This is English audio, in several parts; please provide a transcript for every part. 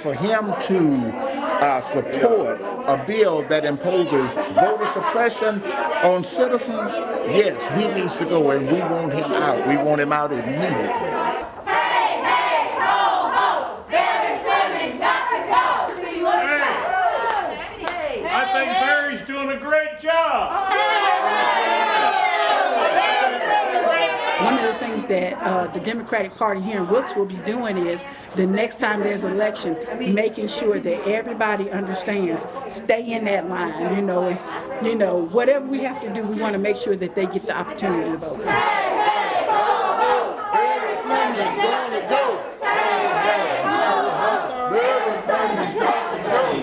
for him to support a bill that imposes voter suppression on citizens, yes, he needs to go, and we want him out. We want him out immediately. Hey, hey, ho, ho, Barry Fleming's got to go. See what's Hey, I think Barry's doing a great job. One of the things that the Democratic Party here in Wilkes will be doing is the next time there's an election, making sure that everybody understands, stay in that line. You know, if whatever we have to do, we want to make sure that they get the opportunity to vote.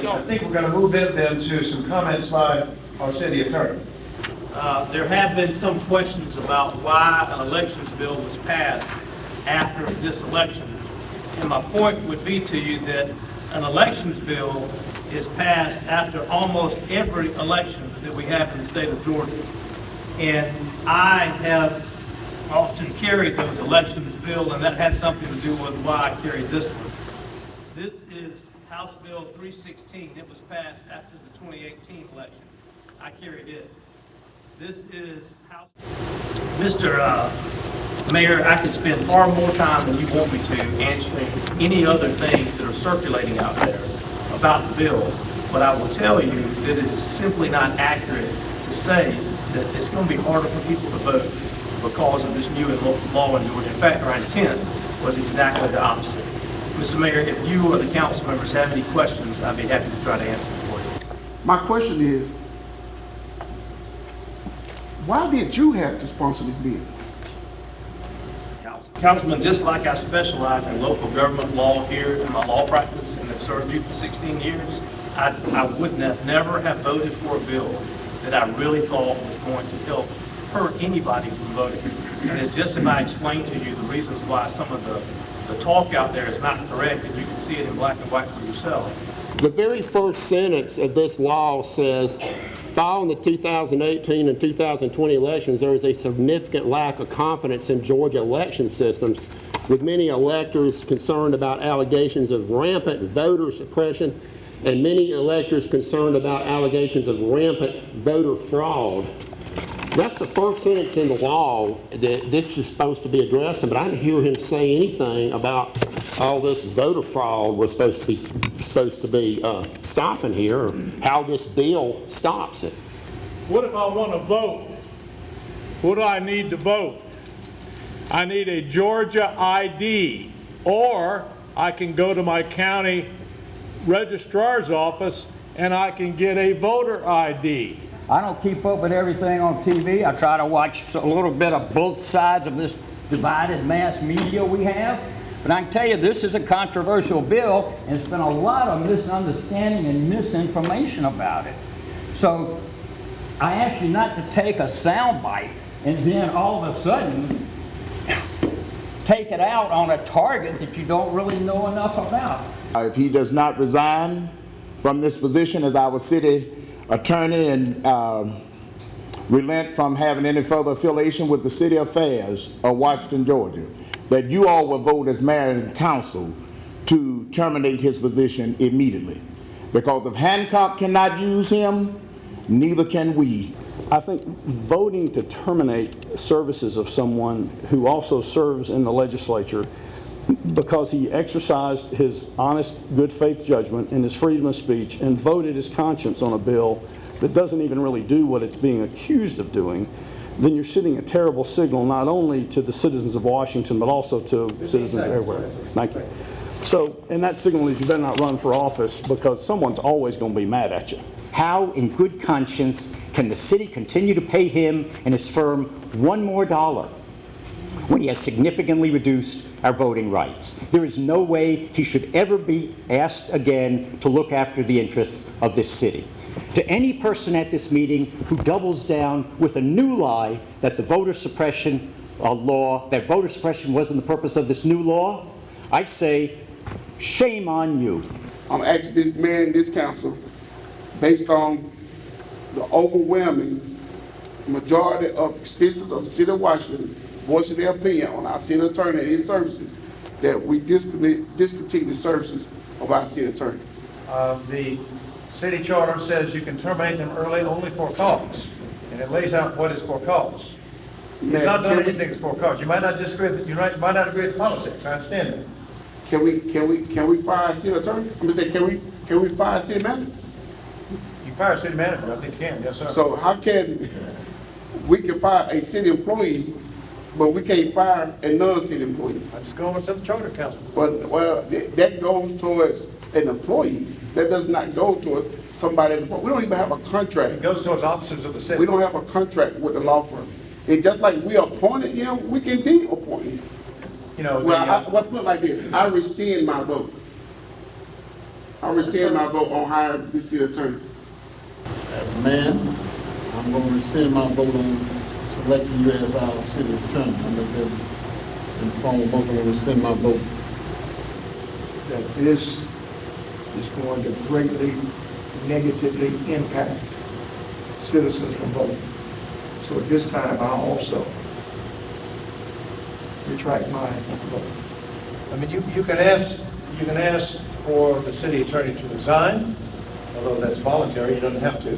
I think we're going to move in then to some comments by our city attorney. There have been some questions about why an elections bill was passed after this election. And my point would be to you that an elections bill is passed after almost every election that we have in the state of Georgia. And I have often carried those elections bill, and that has something to do with why I carried this one. This is House Bill 316. It was passed after the 2018 election. I carried it. This is House. Mr. Mayor, I could spend far more time than you want me to answering any other things that are circulating out there about the bill, but I will tell you that it is simply not accurate to say that it's going to be harder for people to vote because of this new and local law in Georgia. In fact, our intent was exactly the opposite. Mr. Mayor, if you or the council members have any questions, I'd be happy to try to answer them for you. My question is, why did you have to sponsor this bill? Councilman, just like I specialize in local government law here in my law practice and have served you for 16 years, I would never have voted for a bill that I really thought was going to help hurt anybody from voting. And it's just if I explain to you the reasons why some of the talk out there is not correct, and you can see it in black and white for yourself. The very first sentence of this law says, following the 2018 and 2020 elections, there is a significant lack of confidence in Georgia election systems, with many electors concerned about allegations of rampant voter suppression and many electors concerned about allegations of rampant voter fraud. That's the first sentence in the law that this is supposed to be addressing, but I didn't hear him say anything about all this voter fraud was supposed to be stopping here, or how this bill stops it. What if I want to vote? What do I need to vote? I need a Georgia ID, or I can go to my county registrar's office and I can get a voter ID. I don't keep up with everything on TV. I try to watch a little bit of both sides of this divided mass media we have. But I can tell you, this is a controversial bill, and there's been a lot of misunderstanding and misinformation about it. So I ask you not to take a soundbite and then all of a sudden take it out on a target that you don't really know enough about. If he does not resign from this position as our city attorney and relent from having any further affiliation with the city affairs of Washington, Georgia, that you all will vote as mayor and council to terminate his position immediately. Because if Hancock cannot use him, neither can we. I think voting to terminate services of someone who also serves in the legislature because he exercised his honest, good faith judgment and his freedom of speech and voted his conscience on a bill that doesn't even really do what it's being accused of doing, then you're sending a terrible signal not only to the citizens of Washington, but also to citizens everywhere. Thank you. So, and that signal is you better not run for office because someone's always going to be mad at you. How, in good conscience, can the city continue to pay him and his firm $1 more when he has significantly reduced our voting rights? There is no way he should ever be asked again to look after the interests of this city. To any person at this meeting who doubles down with a new lie that the voter suppression that voter suppression wasn't the purpose of this new law, I'd say, shame on you. I'm asking this mayor and this council, based on the overwhelming majority of constituents of the city of Washington voicing their opinion on our city attorney and his services, that we discontinue the services of our city attorney? The city charter says you can terminate them early only for cause, and it lays out what is for cause. You've Mayor, not done can we- anything that's for cause. You might not disagree with, might not agree with politics, I understand that. Can we fire a city attorney? I'm gonna say, can we fire a city manager? You can fire a city manager, I think you can, yes, sir. So how can, we can fire a city employee, but we can't fire a non-city employee? I'm just going with the charter, Councilman. But, well, that goes towards an employee. That does not go towards somebody that's, we don't even have a It contract. goes towards officers of the city. We don't have a contract with the law firm. It's just like we appointed him, we can de-appoint him. You know, Well, well, put it like this, I rescind my vote. I rescind my vote on hiring the city attorney. As a man, I'm going to rescind my vote on selecting you as our city attorney. I'm going to in the form of motion to rescind my vote. That this is going to greatly negatively impact citizens from voting. So at this time, I also retract my vote. I mean, you can ask for the city attorney to resign, although that's voluntary, you don't have to.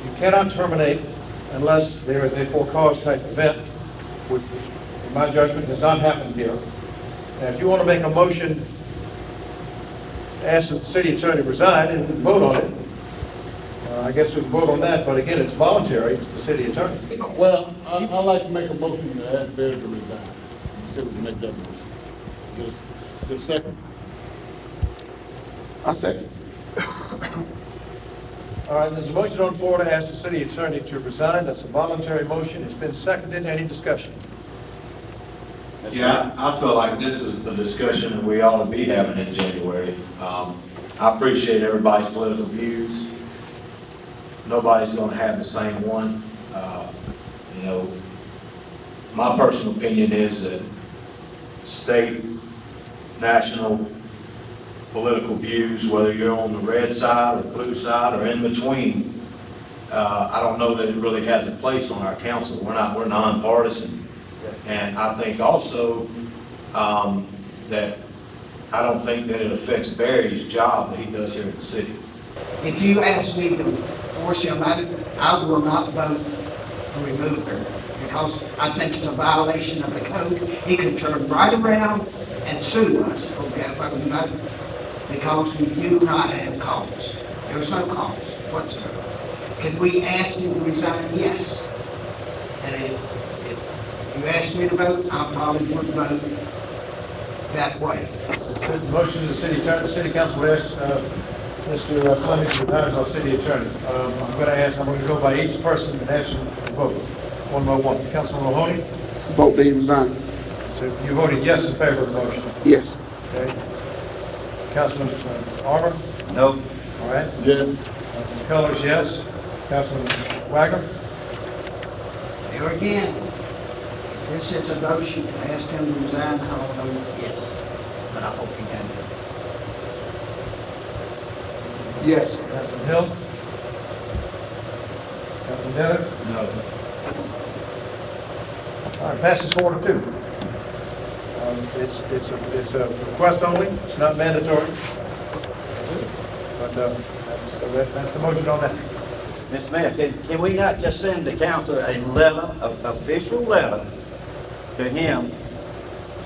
You cannot terminate unless there is a for-cause type event, which, in my judgment, has not happened here. And if you want to make a motion to ask the city attorney to resign and vote on it, I guess we can vote on that, but again, it's voluntary, it's the city attorney. Well, I'd like to make a motion to ask Barry to resign. See if we can make that motion. Get a second? I second. All right, there's a motion on the floor to ask the city attorney to resign. That's a voluntary motion. It's been seconded. Any discussion? Yeah, I feel like this is a discussion that we ought to be having in January. I appreciate everybody's political views. Nobody's going to have the same one. You know, my personal opinion is that state, national political views, whether you're on the red side or the blue side or in between, I don't know that it really has a place on our council. We're nonpartisan. And I think also that I don't think that it affects Barry's job that he does here in the city. If you ask me to force him out, I will not vote to remove her because I think it's a violation of the code. He can turn right around and sue us, okay, if I would not, because we do not have cause. There's no cause whatsoever. Can we ask him to resign? Yes. And if you ask me to vote, I probably would vote that way. The motion to the city attorney, the city council will ask Mr. Fleming to resign as our city attorney. I'm going to go by each person and ask them to vote one by one. Councilman Mahoney? Vote that he resign. So you voted yes in favor of the motion? Yes. Okay. Councilman Armour? No. All right. Yes. Councilman Colors, yes. Councilman Wagner? There again, if this is a motion to ask him to resign, I'll vote yes, but I hope he doesn't. Yes. Councilman Hill? Councilman Dennett? No. All right, passes 4-2. It's a request only, it's not mandatory. But, so that's the motion on that. Mr. Mayor, can we not just send the council a letter, an official letter to him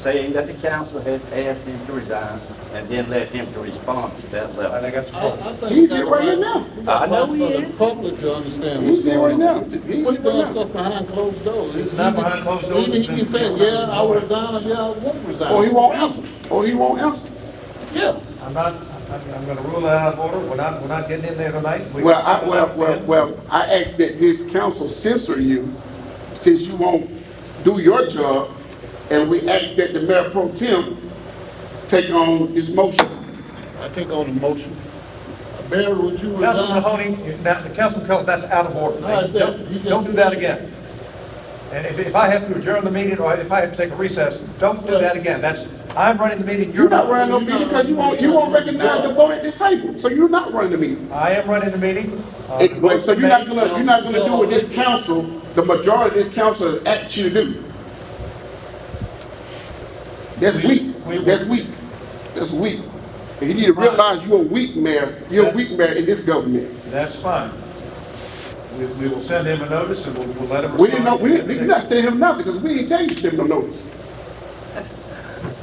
saying that the council has asked him to resign and then let him to respond to that I letter? think that's appropriate. He's here right here now. I know he For the is. public to understand He's what's here right going now. on. He's We're here right doing now. stuff behind closed doors. It's not behind closed doors. Either he can say, yeah, I will resign, or yeah, I won't resign. Or he won't answer. Or he won't answer. Yeah. I'm going to rule that out of order. We're not getting in there tonight. Well, I ask that this council censor you since you won't do your job, and we ask that the mayor pro tem take on this motion. I take on the motion. Barry, would you Councilman resign? Mahoney, now, the Councilman Cullen, that's out of order. No, it's not. You just- Don't do that again. And if I have to adjourn the meeting, or if I have to take a recess, don't do that again. I'm running the meeting, You're not running no meeting because you won't recognize the vote at this table. So you're not running the meeting. I am running the meeting. So you're not gonna do what this council, the majority of this council has asked you to do. That's weak. That's weak. That's weak. And you need to realize you're a weak mayor. You're a weak mayor in this government. That's fine. We will send him a notice and we'll let him respond. We didn't know, we did not send him nothing because we didn't tell you to send him no notice.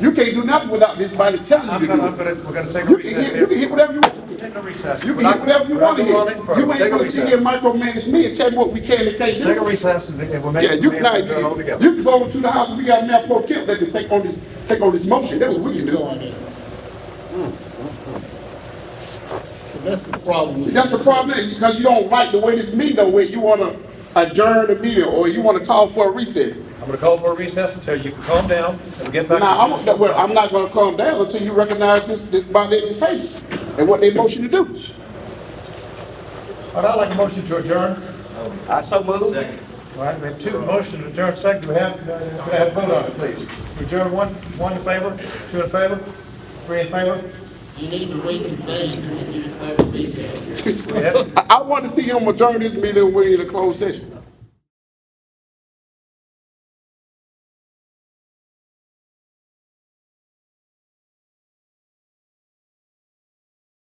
You can't do nothing without this body telling you to do it. We're gonna take a You recess can here. hit whatever you want. Take a recess. You can hit whatever you want to hit. You ain't Take a gonna sit here and micromanage me and tell me what we can and can't do. Take a recess and we'll make Yeah, you can, all together. you can go to the house and we got a mayor pro temp that can take on this motion. That's what we can do. So that's the problem. See, that's the problem, because you don't like the way this meeting don't went. You wanna adjourn the meeting or you wanna call for a recess. I'm gonna call for a recess until you can calm down and we'll get back. Now, I'm not gonna calm down until you recognize this body at this table and what they motion to do. All right, I'd like a motion to adjourn. I so move. All right, we have two motions to adjourn. Second, we have, could I have a vote on it, please? Adjourn, one in favor, two in favor, three in favor? You need to reconvene and you have a recess. I want to see him adjourn this meeting when we're in a closed session.